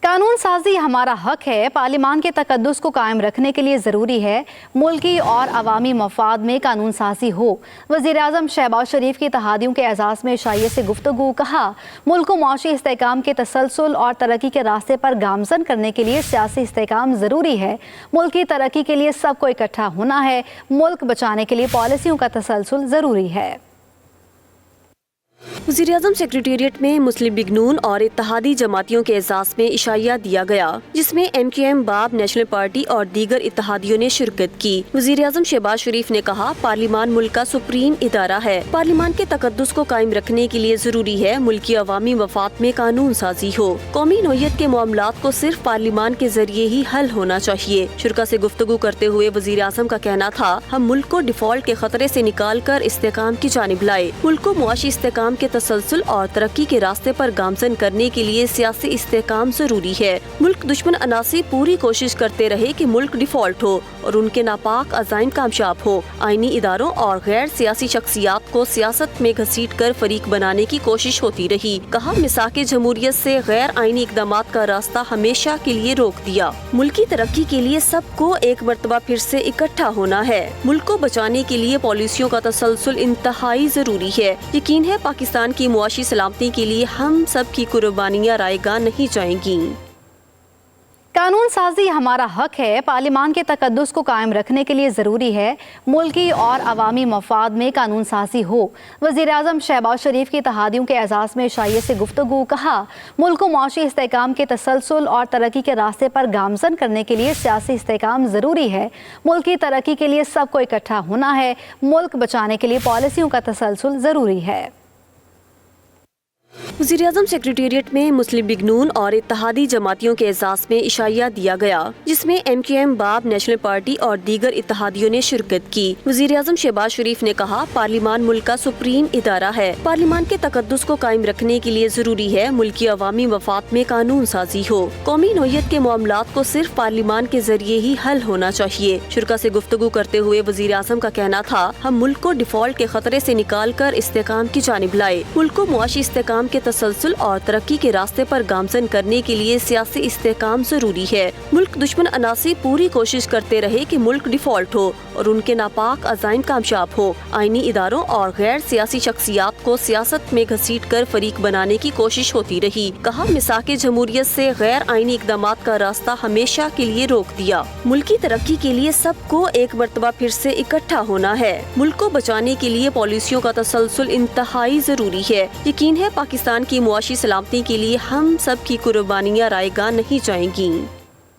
कानून साजी हमारा हक है, पार्लियामान के तकद्दुस को कायम रखने के लिए ज़रूरी है मुल्की और अवामी मफाद में कानून साजी हो। वज़ीर-ए-आज़म शहबाज शरीफ की इत्तेहादियों के एजाज़ में शाइए से गुफ्तगू। कहा, मुल्क को मुआशी इस्तेहकाम के तसलसल और तरक्की के रास्ते पर गामज़न करने के लिए सियासी इस्तेहकाम ज़रूरी है। मुल्क की तरक्की के लिए सबको इकट्ठा होना है। मुल्क बचाने के लिए पॉलिसियों का तसलसल ज़रूरी है। वज़ीर-ए-आज़म सेक्रेटेरिएट में मुस्लिम लीग नून और इत्तेहादी जमातियों के एजाज़ में इशाइया दिया गया, जिसमें MQM, बाब, नेशनल पार्टी और दीगर इत्तेहादियों ने शिरकत की। वज़ीर-ए-आज़म शहबाज शरीफ ने कहा, पार्लियामान मुल्क का सुप्रीम इदारा है। पार्लियामान के तकद्दुस को कायम रखने के लिए जरूरी है मुल्की अवामी मफाद में कानून साजी हो। कौमी नौयत के मामलात को सिर्फ पार्लियामान के जरिए ही हल होना चाहिए। शुरा से गुफ्तगू करते हुए वज़ीर-ए-आज़म का कहना था, हम मुल्क को डिफॉल्ट के खतरे से निकाल कर इस्तेहकाम की जानिब लाए। मुल्क को मुआशी इस्तेहकाम के तसलसल और तरक्की के रास्ते पर गामज़न करने के लिए सियासी इस्तेहकाम जरूरी है। मुल्क दुश्मन अनासी पूरी कोशिश करते रहे कि मुल्क डिफॉल्ट हो और उनके नापाक अज़ाइम कामयाब हो। आईनी इदारों और गैर सियासी शख्सियात को सियासत में घसीट कर फरीक बनाने की कोशिश होती रही। कहा, मिसाके जमहूरियत से गैर आईनी इक़दामात का रास्ता हमेशा के लिए रोक दिया। मुल्क की तरक्की के लिए सबको एक मरतबा फिर से इकट्ठा होना है। मुल्क को बचाने के लिए पॉलिसियों का तसलसल इंतहाई जरूरी है। यकीन है पाकिस्तान की मुआशी सलामती के लिए हम सब की कुर्बानियां रायगा नहीं जाएंगी। कानून साजी हमारा हक है, पार्लियामान के तकद्दुस को कायम रखने के लिए ज़रूरी है मुल्की और अवामी मफाद में कानून साजी हो। वज़ीर-ए-आज़म शहबाज शरीफ की इत्तेहादियों के एजाज़ में शाइए से गुफ्तगू। कहा, मुल्क को मुआशी इस्तेहकाम के तसलसल और तरक्की के रास्ते पर गामज़न करने के लिए सियासी इस्तेहकाम ज़रूरी है। मुल्क की तरक्की के लिए सबको इकट्ठा होना है। मुल्क बचाने के लिए पॉलिसियों का तसलसल ज़रूरी है। वज़ीर-ए-आज़म सेक्रेटेरिएट में मुस्लिम लीग नून और इत्तेहादी जमातियों के एजाज़ में इशाइया दिया गया, जिसमें MQM, बाब, नेशनल पार्टी और दीगर इत्तेहादियों ने शिरकत की। वज़ीर-ए-आज़म शहबाज शरीफ ने कहा, पार्लियामान मुल्क का सुप्रीम इदारा है। पार्लियामान के तकद्दुस को कायम रखने के लिए जरूरी है मुल्की अवामी मफाद में कानून साजी हो। कौमी नौयत के मामलात को सिर्फ पार्लियामान के जरिए ही हल होना चाहिए। शुरा से गुफ्तगू करते हुए वज़ीर-ए-आज़म का कहना था, हम मुल्क को डिफॉल्ट के खतरे से निकाल कर इस्तेहकाम की जानिब लाए। मुल्क को मुआशी इस्तेहकाम के तसलसल और तरक्की के रास्ते पर गामज़न करने के लिए सियासी इस्तेहकाम जरूरी है। मुल्क दुश्मन अनासी पूरी कोशिश करते रहे कि मुल्क डिफॉल्ट हो और उनके नापाक अज़ाइम कामयाब हो। आईनी इदारों और गैर सियासी शख्सियात को सियासत में घसीट कर फरीक बनाने की कोशिश होती रही। कहा, मिसाके जमहूरियत से गैर आईनी इक़दामात का रास्ता हमेशा के लिए रोक दिया। मुल्क की तरक्की के लिए सबको एक मरतबा फिर से इकट्ठा होना है। मुल्क को बचाने के लिए पॉलिसियों का तसलसल इंतहाई जरूरी है। यकीन है पाकिस्तान की मुआशी सलामती के लिए हम सब की कुर्बानियां रायगा नहीं जाएंगी।